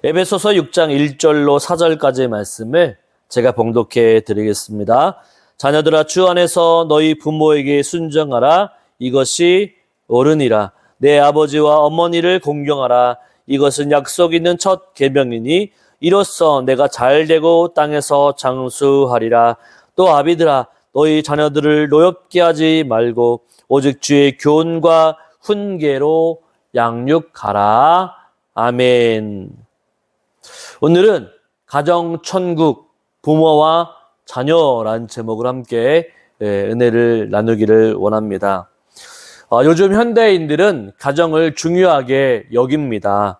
에베소서 6장 1절로 4절까지의 말씀을 제가 봉독해 드리겠습니다. 자녀들아, 주 안에서 너희 부모에게 순종하라. 이것이 옳으니라. 내 아버지와 어머니를 공경하라. 이것은 약속 있는 첫 계명이니 이로써 내가 잘되고 땅에서 장수하리라. 또 아비들아, 너희 자녀들을 노엽게 하지 말고 오직 주의 교훈과 훈계로 양육하라. 아멘. 오늘은 가정천국, 부모와 자녀라는 제목을 함께 은혜를 나누기를 원합니다. 요즘 현대인들은 가정을 중요하게 여깁니다.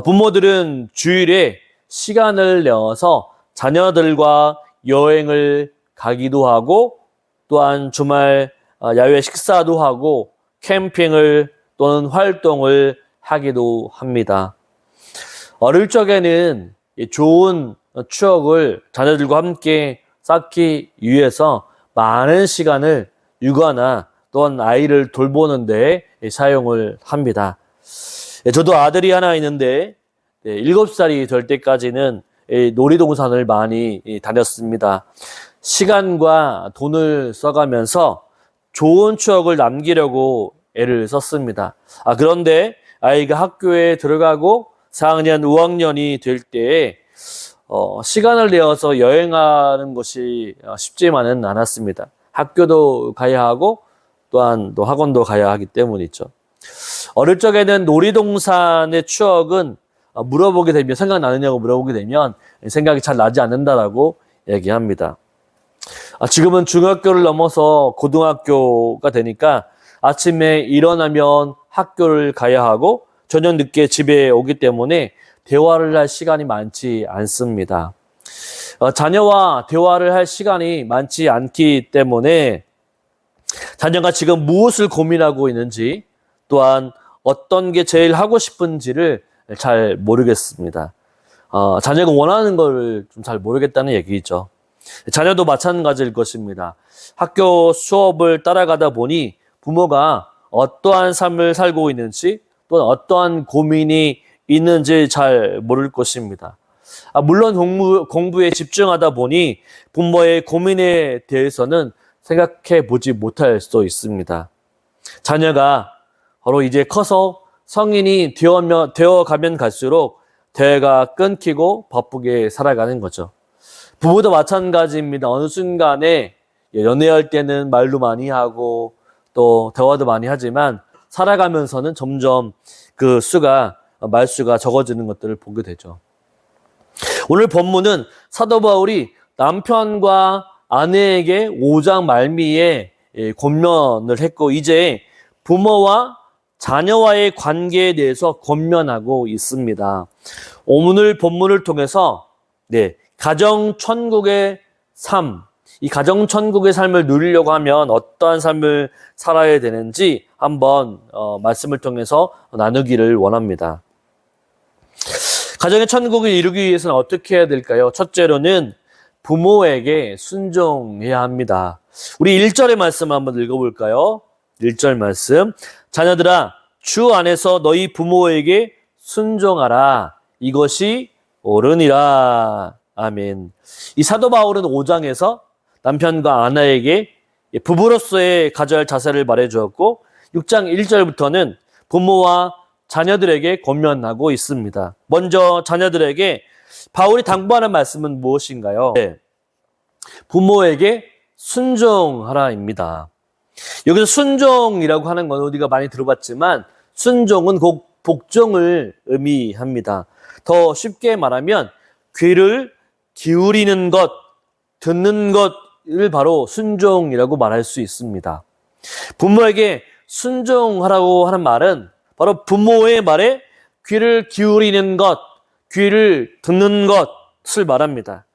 부모들은 주일에 시간을 내어서 자녀들과 여행을 가기도 하고, 또한 주말 야외 식사도 하고 캠핑을 또는 활동을 하기도 합니다. 어릴 적에는 좋은 추억을 자녀들과 함께 쌓기 위해서 많은 시간을 육아나 또한 아이를 돌보는 데 사용을 합니다. 저도 아들이 하나 있는데 7살이 될 때까지는 놀이동산을 많이 다녔습니다. 시간과 돈을 써가면서 좋은 추억을 남기려고 애를 썼습니다. 그런데 아이가 학교에 들어가고 4학년, 5학년이 될 때에 시간을 내어서 여행하는 것이 쉽지만은 않았습니다. 학교도 가야 하고 또한 또 학원도 가야 하기 때문이죠. 어릴 적에는 놀이동산의 추억은 생각나느냐고 물어보게 되면 생각이 잘 나지 않는다라고 얘기합니다. 지금은 중학교를 넘어서 고등학교가 되니까 아침에 일어나면 학교를 가야 하고 저녁 늦게 집에 오기 때문에 대화를 할 시간이 많지 않습니다. 자녀와 대화를 할 시간이 많지 않기 때문에 자녀가 지금 무엇을 고민하고 있는지, 또한 어떤 게 제일 하고 싶은지를 잘 모르겠습니다. 자녀가 원하는 걸 좀 잘 모르겠다는 얘기죠. 자녀도 마찬가지일 것입니다. 학교 수업을 따라가다 보니 부모가 어떠한 삶을 살고 있는지, 또는 어떠한 고민이 있는지 잘 모를 것입니다. 물론 공부에 집중하다 보니 부모의 고민에 대해서는 생각해 보지 못할 수도 있습니다. 자녀가 바로 이제 커서 성인이 되어가면 갈수록 대화가 끊기고 바쁘게 살아가는 거죠. 부부도 마찬가지입니다. 어느 순간에 연애할 때는 말도 많이 하고 또 대화도 많이 하지만 살아가면서는 점점 그 말수가 적어지는 것들을 보게 되죠. 오늘 본문은 사도 바울이 남편과 아내에게 5장 말미에 권면을 했고, 이제 부모와 자녀와의 관계에 대해서 권면하고 있습니다. 오늘 본문을 통해서 가정천국의 삶, 이 가정천국의 삶을 누리려고 하면 어떠한 삶을 살아야 되는지 한번 말씀을 통해서 나누기를 원합니다. 가정의 천국을 이루기 위해서는 어떻게 해야 될까요? 첫째로는 부모에게 순종해야 합니다. 우리 1절의 말씀 한번 읽어볼까요? 1절 말씀. 자녀들아, 주 안에서 너희 부모에게 순종하라. 이것이 옳으니라. 아멘. 이 사도 바울은 5장에서 남편과 아내에게 부부로서의 가져야 할 자세를 말해주었고, 6장 1절부터는 부모와 자녀들에게 권면하고 있습니다. 먼저 자녀들에게 바울이 당부하는 말씀은 무엇인가요? 부모에게 순종하라입니다. 여기서 순종이라고 하는 건 우리가 많이 들어봤지만 순종은 곧 복종을 의미합니다. 더 쉽게 말하면 귀를 기울이는 것, 듣는 것을 바로 순종이라고 말할 수 있습니다. 부모에게 순종하라고 하는 말은 바로 부모의 말에 귀를 기울이는 것, 귀를 듣는 것을 말합니다.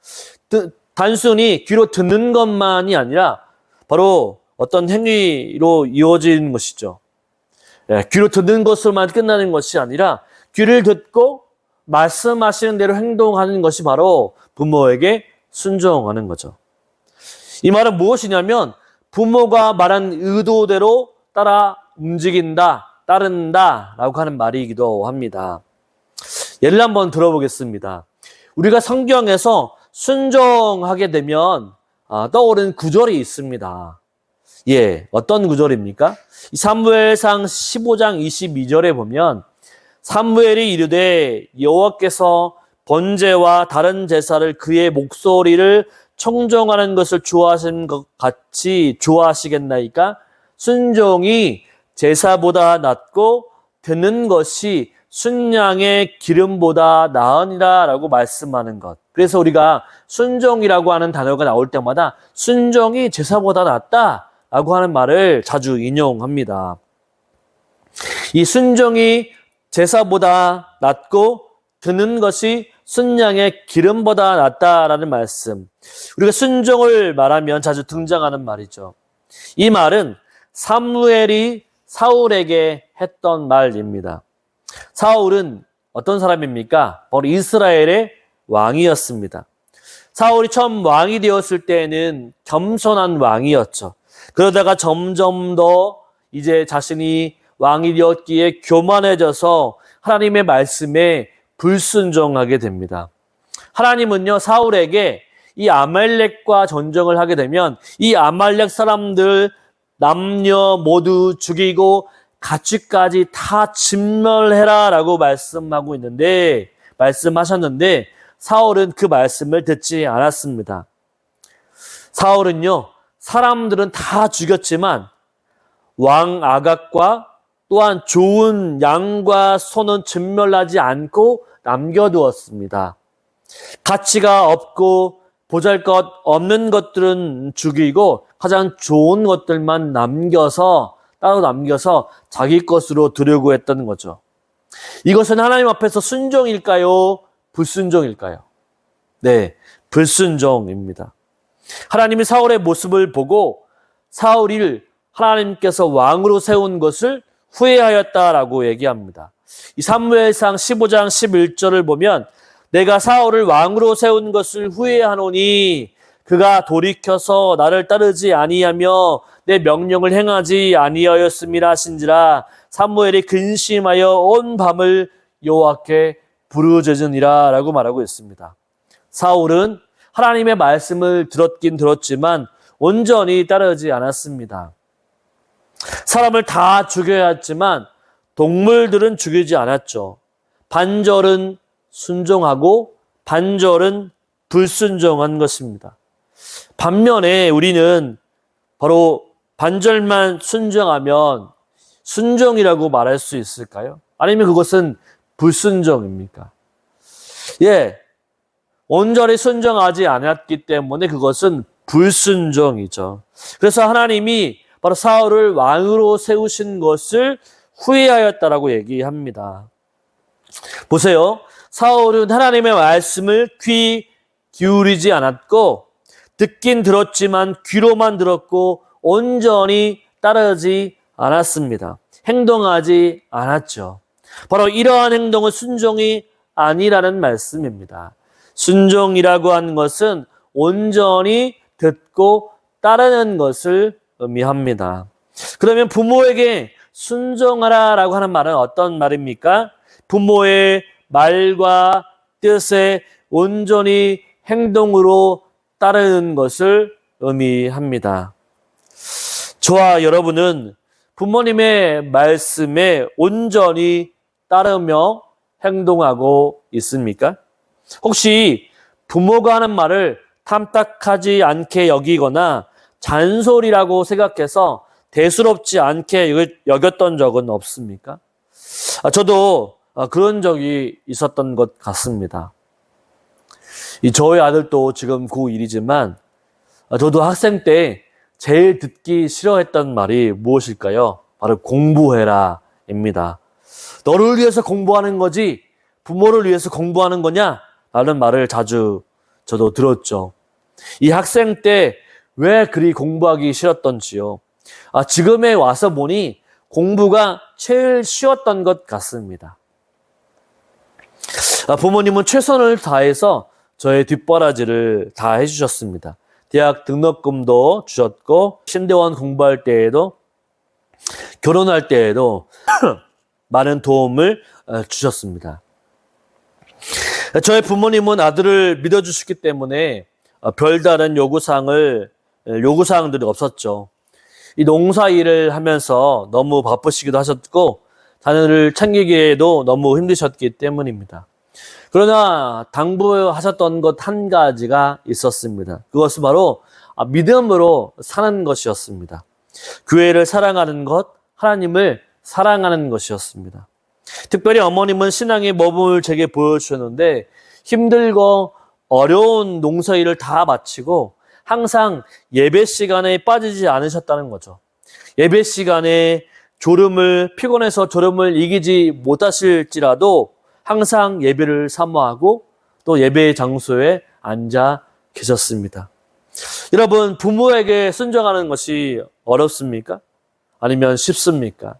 단순히 귀로 듣는 것만이 아니라 바로 어떤 행위로 이루어지는 것이죠. 귀로 듣는 것으로만 끝나는 것이 아니라 귀를 듣고 말씀하시는 대로 행동하는 것이 바로 부모에게 순종하는 거죠. 이 말은 무엇이냐면 부모가 말한 의도대로 따라 움직인다, 따른다 라고 하는 말이기도 합니다. 예를 한번 들어보겠습니다. 우리가 성경에서 순종하게 되면 떠오르는 구절이 있습니다. 예, 어떤 구절입니까? 사무엘상 15장 22절에 보면 사무엘이 이르되 여호와께서 번제와 다른 제사를 그의 목소리를 청종하는 것을 좋아하시는 것 같이 좋아하시겠나이까? 순종이 제사보다 낫고 듣는 것이 순양의 기름보다 나으니라 라고 말씀하는 것. 그래서 우리가 순종이라고 하는 단어가 나올 때마다 순종이 제사보다 낫다 라고 하는 말을 자주 인용합니다. 이 순종이 제사보다 낫고 듣는 것이 순양의 기름보다 낫다라는 말씀. 우리가 순종을 말하면 자주 등장하는 말이죠. 이 말은 사무엘이 사울에게 했던 말입니다. 사울은 어떤 사람입니까? 바로 이스라엘의 왕이었습니다. 사울이 처음 왕이 되었을 때에는 겸손한 왕이었죠. 그러다가 점점 더 이제 자신이 왕이 되었기에 교만해져서 하나님의 말씀에 불순종하게 됩니다. 하나님은요, 사울에게 이 아말렉과 전쟁을 하게 되면 이 아말렉 사람들 남녀 모두 죽이고 가축까지 다 진멸해라 라고 말씀하셨는데 사울은 그 말씀을 듣지 않았습니다. 사울은요, 사람들은 다 죽였지만 왕 아각과 또한 좋은 양과 소는 진멸하지 않고 남겨두었습니다. 가치가 없고 보잘것 없는 것들은 죽이고 가장 좋은 것들만 따로 남겨서 자기 것으로 두려고 했던 거죠. 이것은 하나님 앞에서 순종일까요? 불순종일까요? 네, 불순종입니다. 하나님이 사울의 모습을 보고 사울을 하나님께서 왕으로 세운 것을 후회하였다라고 얘기합니다. 이 사무엘상 15장 11절을 보면 내가 사울을 왕으로 세운 것을 후회하노니 그가 돌이켜서 나를 따르지 아니하며 내 명령을 행하지 아니하였음이라 하신지라. 사무엘이 근심하여 온 밤을 여호와께 부르짖으니라 라고 말하고 있습니다. 사울은 하나님의 말씀을 들었긴 들었지만 온전히 따르지 않았습니다. 사람을 다 죽여야 했지만 동물들은 죽이지 않았죠. 반절은 순종하고 반절은 불순종한 것입니다. 반면에 우리는 바로 반절만 순종하면 순종이라고 말할 수 있을까요? 아니면 그것은 불순종입니까? 예, 온전히 순종하지 않았기 때문에 그것은 불순종이죠. 그래서 하나님이 바로 사울을 왕으로 세우신 것을 후회하였다라고 얘기합니다. 보세요. 사울은 하나님의 말씀을 귀 기울이지 않았고 듣긴 들었지만 귀로만 들었고 온전히 따르지 않았습니다. 행동하지 않았죠. 바로 이러한 행동은 순종이 아니라는 말씀입니다. 순종이라고 하는 것은 온전히 듣고 따르는 것을 의미합니다. 그러면 부모에게 순종하라라고 하는 말은 어떤 말입니까? 부모의 말과 뜻에 온전히 행동으로 따르는 것을 의미합니다. 저와 여러분은 부모님의 말씀에 온전히 따르며 행동하고 있습니까? 혹시 부모가 하는 말을 탐탁하지 않게 여기거나 잔소리라고 생각해서 대수롭지 않게 여겼던 적은 없습니까? 저도 그런 적이 있었던 것 같습니다. 저희 아들도 지금 고1이지만 저도 학생 때 제일 듣기 싫어했던 말이 무엇일까요? 바로 공부해라 입니다. 너를 위해서 공부하는 거지 부모를 위해서 공부하는 거냐? 라는 말을 자주 저도 들었죠. 이 학생 때 왜 그리 공부하기 싫었던지요. 지금에 와서 보니 공부가 제일 쉬웠던 것 같습니다. 부모님은 최선을 다해서 저의 뒷바라지를 다 해주셨습니다. 대학 등록금도 주셨고 신대원 공부할 때에도 결혼할 때에도 많은 도움을 주셨습니다. 저의 부모님은 아들을 믿어주셨기 때문에 별다른 요구사항들이 없었죠. 이 농사 일을 하면서 너무 바쁘시기도 하셨고 자녀를 챙기기에도 너무 힘드셨기 때문입니다. 그러나 당부하셨던 것 한 가지가 있었습니다. 그것은 바로 믿음으로 사는 것이었습니다. 교회를 사랑하는 것, 하나님을 사랑하는 것이었습니다. 특별히 어머님은 신앙의 모범을 제게 보여주셨는데 힘들고 어려운 농사일을 다 마치고 항상 예배 시간에 빠지지 않으셨다는 거죠. 예배 시간에 피곤해서 졸음을 이기지 못하실지라도 항상 예배를 사모하고 또 예배 장소에 앉아 계셨습니다. 여러분, 부모에게 순종하는 것이 어렵습니까? 아니면 쉽습니까?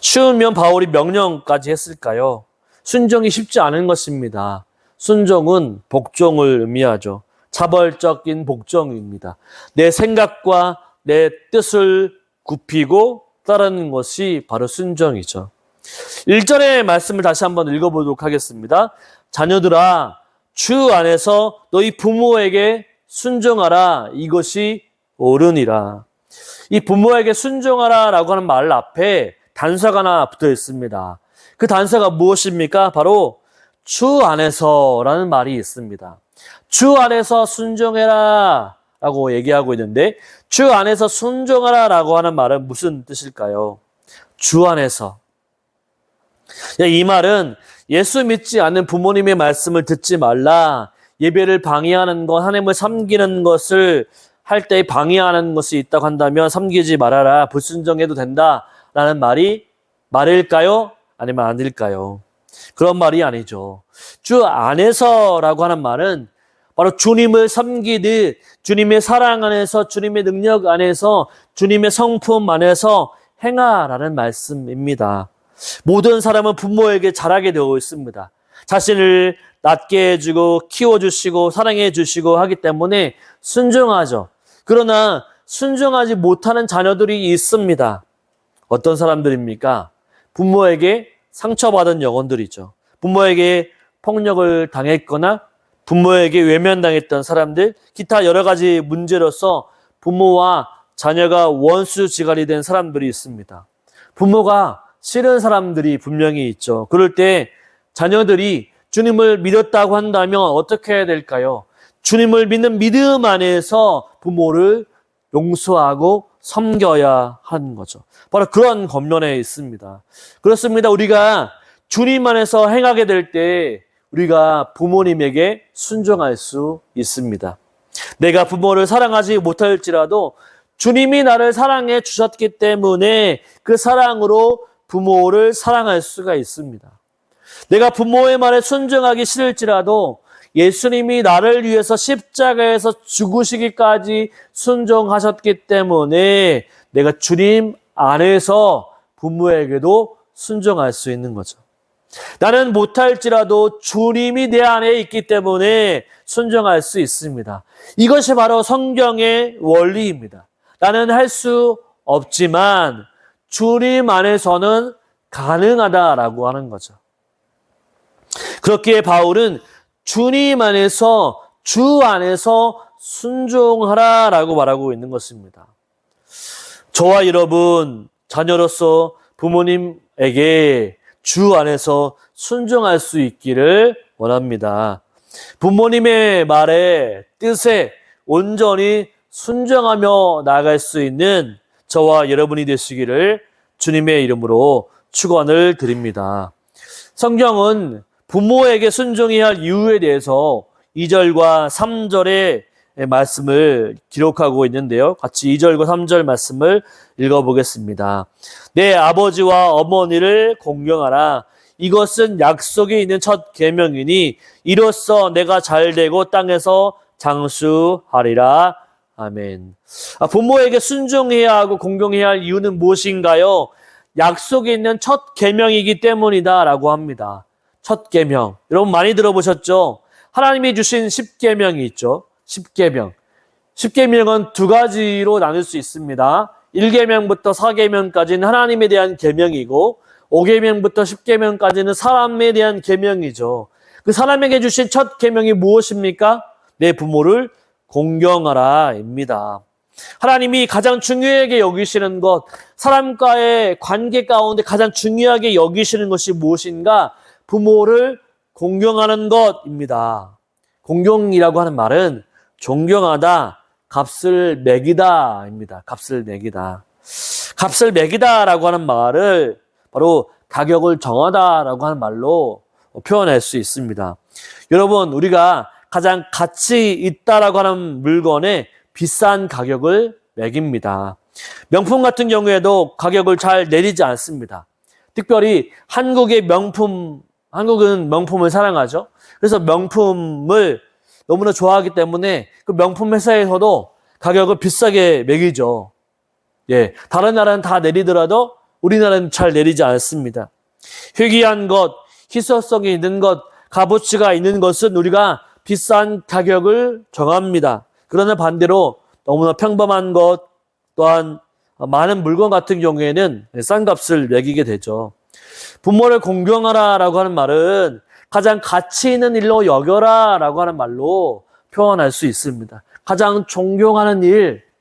쉬우면 바울이 명령까지 했을까요? 순종이 쉽지 않은 것입니다. 순종은 복종을 의미하죠. 자발적인 복종입니다. 내 생각과 내 뜻을 굽히고 따르는 것이 바로 순종이죠. 1절의 말씀을 다시 한번 읽어보도록 하겠습니다. 자녀들아, 주 안에서 너희 부모에게 순종하라. 이것이 옳으니라. 이 부모에게 순종하라 라고 하는 말 앞에 단서가 하나 붙어 있습니다. 그 단서가 무엇입니까? 바로 주 안에서 라는 말이 있습니다. 주 안에서 순종해라 라고 얘기하고 있는데 주 안에서 순종하라 라고 하는 말은 무슨 뜻일까요? 주 안에서. 이 말은 예수 믿지 않는 부모님의 말씀을 듣지 말라, 예배를 방해하는 것, 하나님을 섬기는 것을 할 때 방해하는 것이 있다고 한다면 섬기지 말아라, 불순종해도 된다라는 말일까요? 아니면 아닐까요? 그런 말이 아니죠. 주 안에서라고 하는 말은 바로 주님을 섬기듯 주님의 사랑 안에서, 주님의 능력 안에서, 주님의 성품 안에서 행하라는 말씀입니다. 모든 사람은 부모에게 잘하게 되어 있습니다. 자신을 낳게 해주고 키워주시고 사랑해 주시고 하기 때문에 순종하죠. 그러나 순종하지 못하는 자녀들이 있습니다. 어떤 사람들입니까? 부모에게 상처받은 영혼들이죠. 부모에게 폭력을 당했거나 부모에게 외면당했던 사람들, 기타 여러 가지 문제로서 부모와 자녀가 원수지간이 된 사람들이 있습니다. 부모가 싫은 사람들이 분명히 있죠. 그럴 때 자녀들이 주님을 믿었다고 한다면 어떻게 해야 될까요? 주님을 믿는 믿음 안에서 부모를 용서하고 섬겨야 하는 거죠. 바로 그런 겉면에 있습니다. 그렇습니다. 우리가 주님 안에서 행하게 될 때 우리가 부모님에게 순종할 수 있습니다. 내가 부모를 사랑하지 못할지라도 주님이 나를 사랑해 주셨기 때문에 그 사랑으로 부모를 사랑할 수가 있습니다. 내가 부모의 말에 순종하기 싫을지라도 예수님이 나를 위해서 십자가에서 죽으시기까지 순종하셨기 때문에 내가 주님 안에서 부모에게도 순종할 수 있는 거죠. 나는 못할지라도 주님이 내 안에 있기 때문에 순종할 수 있습니다. 이것이 바로 성경의 원리입니다. 나는 할 수 없지만 주님 안에서는 가능하다라고 하는 거죠. 그렇기에 바울은 주님 안에서, 주 안에서 순종하라라고 말하고 있는 것입니다. 저와 여러분, 자녀로서 부모님에게 주 안에서 순종할 수 있기를 원합니다. 부모님의 말에, 뜻에 온전히 순종하며 나아갈 수 있는 저와 여러분이 되시기를 주님의 이름으로 축원을 드립니다. 성경은 부모에게 순종해야 할 이유에 대해서 2절과 3절의 말씀을 기록하고 있는데요. 같이 2절과 3절 말씀을 읽어보겠습니다. 내 아버지와 어머니를 공경하라. 이것은 약속이 있는 첫 계명이니 이로써 내가 잘되고 땅에서 장수하리라. 아멘. 부모에게 순종해야 하고 공경해야 할 이유는 무엇인가요? 약속이 있는 첫 계명이기 때문이다 라고 합니다. 첫 계명. 여러분 많이 들어보셨죠? 하나님이 주신 10계명이 있죠. 10계명. 10계명은 두 가지로 나눌 수 있습니다. 1계명부터 4계명까지는 하나님에 대한 계명이고 5계명부터 10계명까지는 사람에 대한 계명이죠. 그 사람에게 주신 첫 계명이 무엇입니까? 내 부모를 공경하라입니다. 하나님이 가장 중요하게 여기시는 것, 사람과의 관계 가운데 가장 중요하게 여기시는 것이 무엇인가? 부모를 공경하는 것입니다. 공경이라고 하는 말은 존경하다, 값을 매기다입니다. 값을 매기다. 값을 매기다라고 하는 말을 바로 가격을 정하다라고 하는 말로 표현할 수 있습니다. 여러분, 우리가 가장 가치 있다라고 하는 물건에 비싼 가격을 매깁니다. 명품 같은 경우에도 가격을 잘 내리지 않습니다. 특별히 한국은 명품을 사랑하죠. 그래서 명품을 너무나 좋아하기 때문에 그 명품 회사에서도 가격을 비싸게 매기죠. 예, 다른 나라는 다 내리더라도 우리나라는 잘 내리지 않습니다. 희귀한 것, 희소성이 있는 것, 값어치가 있는 것은 우리가 비싼 가격을 정합니다. 그러나 반대로 너무나 평범한 것, 또한 많은 물건 같은 경우에는 싼 값을 매기게 되죠. 부모를 공경하라라고 하는 말은 가장 가치 있는 일로 여겨라라고 하는 말로 표현할 수 있습니다. 가장 존경하는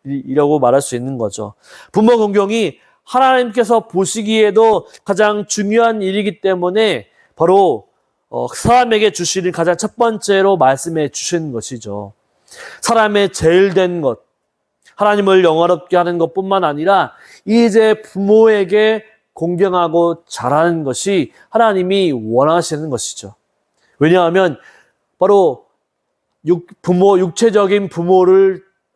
일이라고 말할 수 있는 거죠. 부모 공경이 하나님께서 보시기에도 가장 중요한 일이기 때문에 바로 사람에게 주시는 가장 첫 번째로 말씀해 주시는 것이죠. 사람의 제일 된 것, 하나님을 영화롭게 하는 것뿐만 아니라 이제 부모에게 공경하고 잘하는 것이 하나님이 원하시는 것이죠. 왜냐하면 바로 육체적인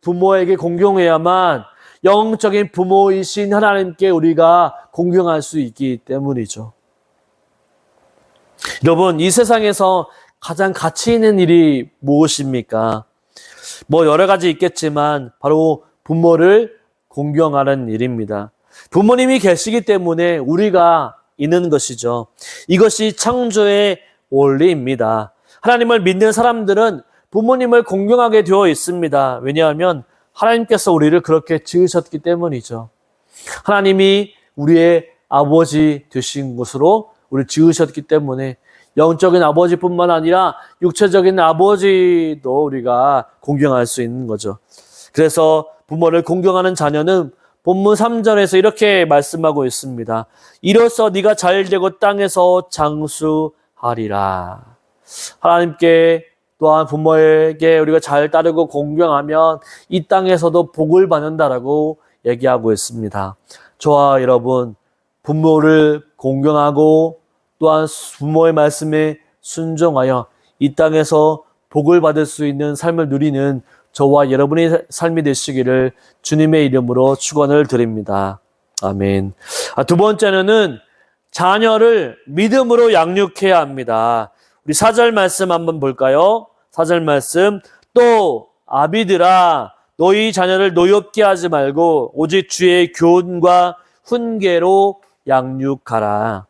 부모에게 공경해야만 영적인 부모이신 하나님께 우리가 공경할 수 있기 때문이죠. 여러분, 이 세상에서 가장 가치 있는 일이 무엇입니까? 여러 가지 있겠지만 바로 부모를 공경하는 일입니다. 부모님이 계시기 때문에 우리가 있는 것이죠. 이것이 창조의 원리입니다. 하나님을 믿는 사람들은 부모님을 공경하게 되어 있습니다. 왜냐하면 하나님께서 우리를 그렇게 지으셨기 때문이죠. 하나님이 우리의 아버지 되신 것으로 우리를 지으셨기 때문에 영적인 아버지뿐만 아니라 육체적인 아버지도 우리가 공경할 수 있는 거죠. 그래서 부모를 공경하는 자녀는 본문 3절에서 이렇게 말씀하고 있습니다. 이로써 네가 잘되고 땅에서 장수하리라. 하나님께 또한 부모에게 우리가 잘 따르고 공경하면 이 땅에서도 복을 받는다라고 얘기하고 있습니다. 저와 여러분, 부모를 공경하고 또한 부모의 말씀에 순종하여 이 땅에서 복을 받을 수 있는 삶을 누리는 저와 여러분의 삶이 되시기를 주님의 이름으로 축원을 드립니다. 아멘. 두 번째는 자녀를 믿음으로 양육해야 합니다. 우리 4절 말씀 한번 볼까요? 4절 말씀, 또 아비들아 너희 자녀를 노엽게 하지 말고 오직 주의 교훈과 훈계로 양육하라.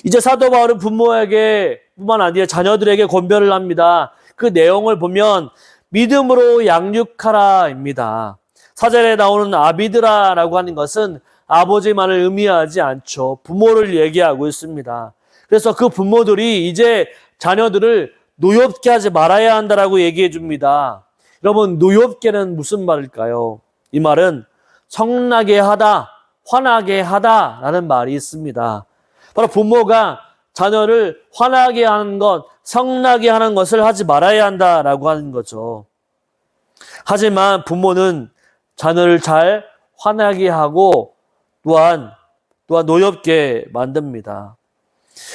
이제 사도 바울은 부모에게 뿐만 아니라 자녀들에게 권면을 합니다. 그 내용을 보면 믿음으로 양육하라입니다. 4절에 나오는 아비드라라고 하는 것은 아버지만을 의미하지 않죠. 부모를 얘기하고 있습니다. 그래서 그 부모들이 이제 자녀들을 노엽게 하지 말아야 한다라고 얘기해 줍니다. 여러분, 노엽게는 무슨 말일까요? 이 말은 성나게 하다, 화나게 하다라는 말이 있습니다. 바로 부모가 자녀를 화나게 하는 것, 성나게 하는 것을 하지 말아야 한다라고 하는 거죠. 하지만 부모는 자녀를 잘 화나게 하고 또한 노엽게 만듭니다.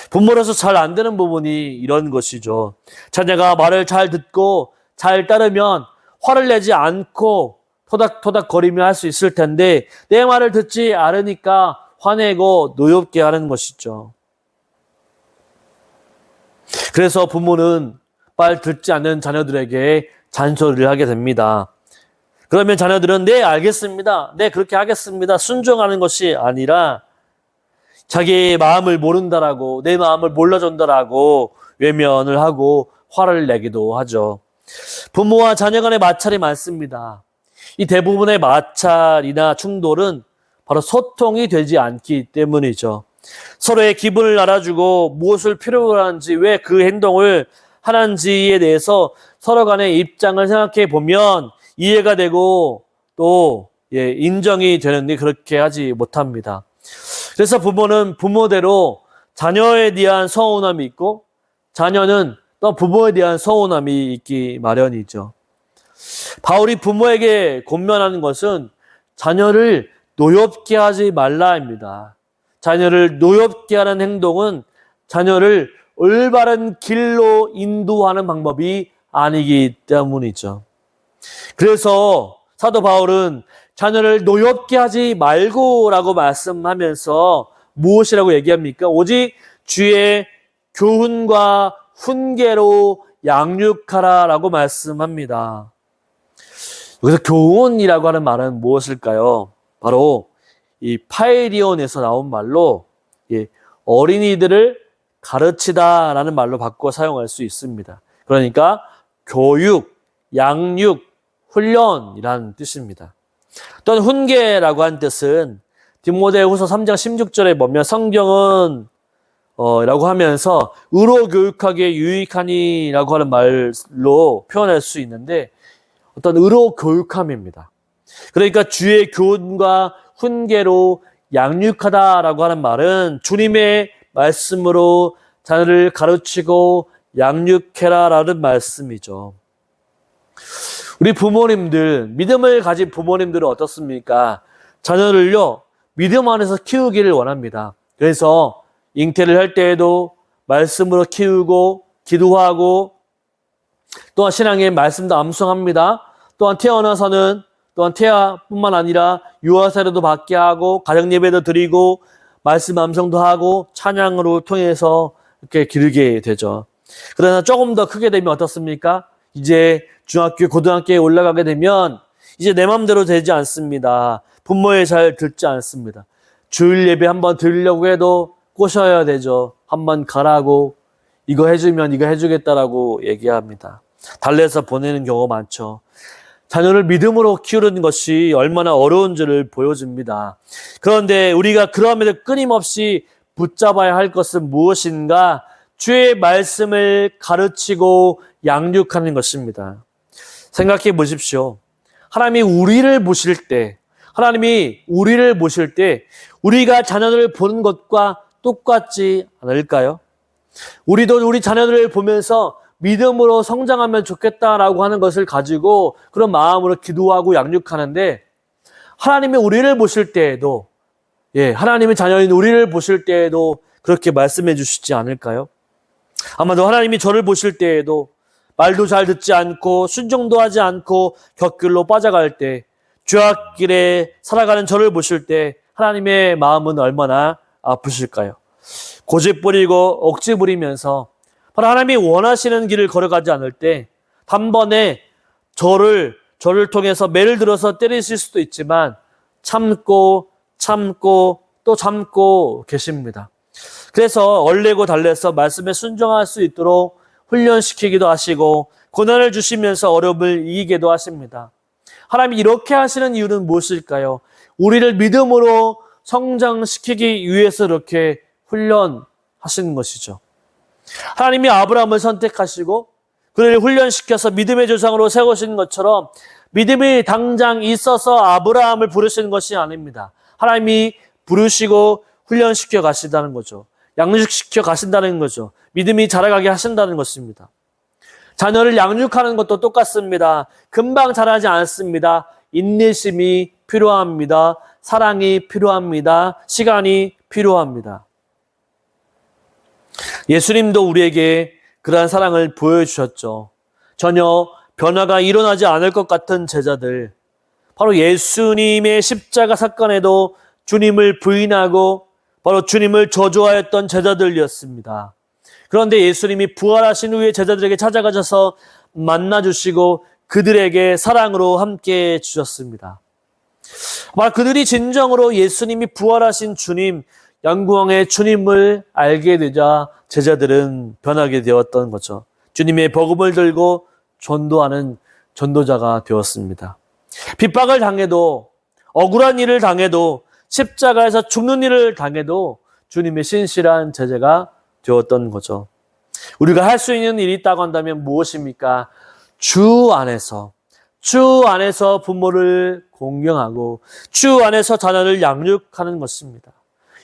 부모로서 잘 안 되는 부분이 이런 것이죠. 자녀가 말을 잘 듣고 잘 따르면 화를 내지 않고 토닥토닥거리며 할 수 있을 텐데 내 말을 듣지 않으니까 화내고 노엽게 하는 것이죠. 그래서 부모는 말 듣지 않는 자녀들에게 잔소리를 하게 됩니다. 그러면 자녀들은 네, 알겠습니다. 네, 그렇게 하겠습니다. 순종하는 것이 아니라 자기의 마음을 모른다라고, 내 마음을 몰라준다라고 외면을 하고 화를 내기도 하죠. 부모와 자녀 간의 마찰이 많습니다. 이 대부분의 마찰이나 충돌은 바로 소통이 되지 않기 때문이죠. 서로의 기분을 알아주고 무엇을 필요로 하는지, 왜 그 행동을 하는지에 대해서 서로 간의 입장을 생각해 보면 이해가 되고 또 인정이 되는데 그렇게 하지 못합니다. 그래서 부모는 부모대로 자녀에 대한 서운함이 있고 자녀는 또 부모에 대한 서운함이 있기 마련이죠. 바울이 부모에게 권면하는 것은 자녀를 노엽게 하지 말라입니다. 자녀를 노엽게 하는 행동은 자녀를 올바른 길로 인도하는 방법이 아니기 때문이죠. 그래서 사도 바울은 자녀를 노엽게 하지 말고라고 말씀하면서 무엇이라고 얘기합니까? 오직 주의 교훈과 훈계로 양육하라라고 말씀합니다. 여기서 교훈이라고 하는 말은 무엇일까요? 바로 이 파에리온에서 나온 말로 어린이들을 가르치다라는 말로 바꿔 사용할 수 있습니다. 그러니까 교육, 양육, 훈련이라는 뜻입니다. 또한 훈계라고 한 뜻은 디모데후서 3장 16절에 보면 성경은 라고 하면서 의로 교육하기에 유익하니라고 하는 말로 표현할 수 있는데 어떤 의로 교육함입니다. 그러니까 주의 교훈과 훈계로 양육하다라고 하는 말은 주님의 말씀으로 자녀를 가르치고 양육해라라는 말씀이죠. 우리 부모님들, 믿음을 가진 부모님들은 어떻습니까? 자녀를요, 믿음 안에서 키우기를 원합니다. 그래서 잉태를 할 때에도 말씀으로 키우고 기도하고 또한 신앙의 말씀도 암송합니다. 또한 태어나서는 또한 태아뿐만 아니라 유아세례도 받게 하고 가정예배도 드리고 말씀 암송도 하고 찬양으로 통해서 이렇게 기르게 되죠. 그러나 조금 더 크게 되면 어떻습니까? 이제 중학교, 고등학교에 올라가게 되면 이제 내 마음대로 되지 않습니다. 부모의 잘 듣지 않습니다. 주일 예배 한번 드리려고 해도 꼬셔야 되죠. 한번 가라고 이거 해주면 이거 해주겠다라고 얘기합니다. 달래서 보내는 경우가 많죠. 자녀를 믿음으로 키우는 것이 얼마나 어려운지를 보여줍니다. 그런데 우리가 그럼에도 끊임없이 붙잡아야 할 것은 무엇인가? 주의 말씀을 가르치고 양육하는 것입니다. 생각해 보십시오. 하나님이 우리를 보실 때 우리가 자녀들을 보는 것과 똑같지 않을까요? 우리도 우리 자녀들을 보면서 믿음으로 성장하면 좋겠다라고 하는 것을 가지고 그런 마음으로 기도하고 양육하는데 하나님이 우리를 보실 때에도 하나님의 자녀인 우리를 보실 때에도 그렇게 말씀해 주시지 않을까요? 아마도 하나님이 저를 보실 때에도 말도 잘 듣지 않고 순종도 하지 않고 곁길로 빠져갈 때 죄악길에 살아가는 저를 보실 때 하나님의 마음은 얼마나 아프실까요? 고집 부리고 억지 부리면서 바로 하나님이 원하시는 길을 걸어가지 않을 때 단번에 저를 통해서 매를 들어서 때리실 수도 있지만 참고 또 참고 계십니다. 그래서 얼레고 달래서 말씀에 순종할 수 있도록 훈련시키기도 하시고 고난을 주시면서 어려움을 이기게도 하십니다. 하나님이 이렇게 하시는 이유는 무엇일까요? 우리를 믿음으로 성장시키기 위해서 이렇게 훈련하시는 것이죠. 하나님이 아브라함을 선택하시고 그를 훈련시켜서 믿음의 조상으로 세우신 것처럼 믿음이 당장 있어서 아브라함을 부르시는 것이 아닙니다. 하나님이 부르시고 훈련시켜 가신다는 거죠. 양육시켜 가신다는 거죠. 믿음이 자라가게 하신다는 것입니다. 자녀를 양육하는 것도 똑같습니다. 금방 자라지 않습니다. 인내심이 필요합니다. 사랑이 필요합니다. 시간이 필요합니다. 예수님도 우리에게 그러한 사랑을 보여주셨죠. 전혀 변화가 일어나지 않을 것 같은 제자들, 바로 예수님의 십자가 사건에도 주님을 부인하고 바로 주님을 저주하였던 제자들이었습니다. 그런데 예수님이 부활하신 후에 제자들에게 찾아가셔서 만나주시고 그들에게 사랑으로 함께 주셨습니다. 바로 그들이 진정으로 예수님이 부활하신 주님, 영광의 주님을 알게 되자 제자들은 변하게 되었던 거죠. 주님의 복음을 들고 전도하는 전도자가 되었습니다. 핍박을 당해도 억울한 일을 당해도 십자가에서 죽는 일을 당해도 주님의 신실한 제자가 되었던 거죠. 우리가 할 수 있는 일이 있다고 한다면 무엇입니까? 주 안에서 부모를 공경하고 주 안에서 자녀를 양육하는 것입니다.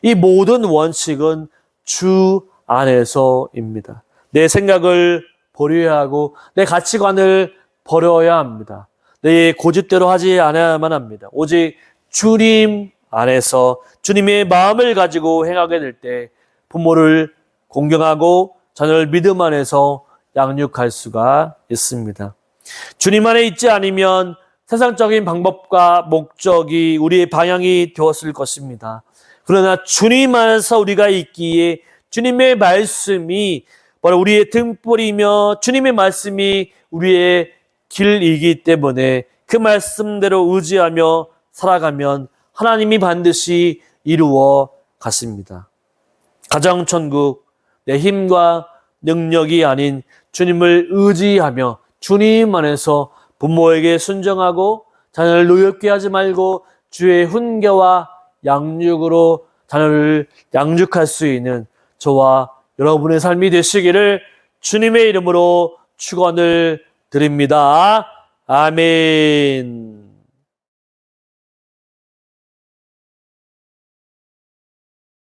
이 모든 원칙은 주 안에서입니다. 내 생각을 버려야 하고 내 가치관을 버려야 합니다. 내 고집대로 하지 않아야만 합니다. 오직 주님 안에서 주님의 마음을 가지고 행하게 될 때 부모를 공경하고 자녀를 믿음 안에서 양육할 수가 있습니다. 주님 안에 있지 않으면 세상적인 방법과 목적이 우리의 방향이 되었을 것입니다. 그러나 주님 안에서 우리가 있기에 주님의 말씀이 바로 우리의 등불이며 주님의 말씀이 우리의 길이기 때문에 그 말씀대로 의지하며 살아가면 하나님이 반드시 이루어 가십니다. 가정천국, 내 힘과 능력이 아닌 주님을 의지하며 주님 안에서 부모에게 순종하고 자녀를 노엽게 하지 말고 주의 훈계와 양육으로 자녀를 양육할 수 있는 저와 여러분의 삶이 되시기를 주님의 이름으로 축원을 드립니다. 아멘.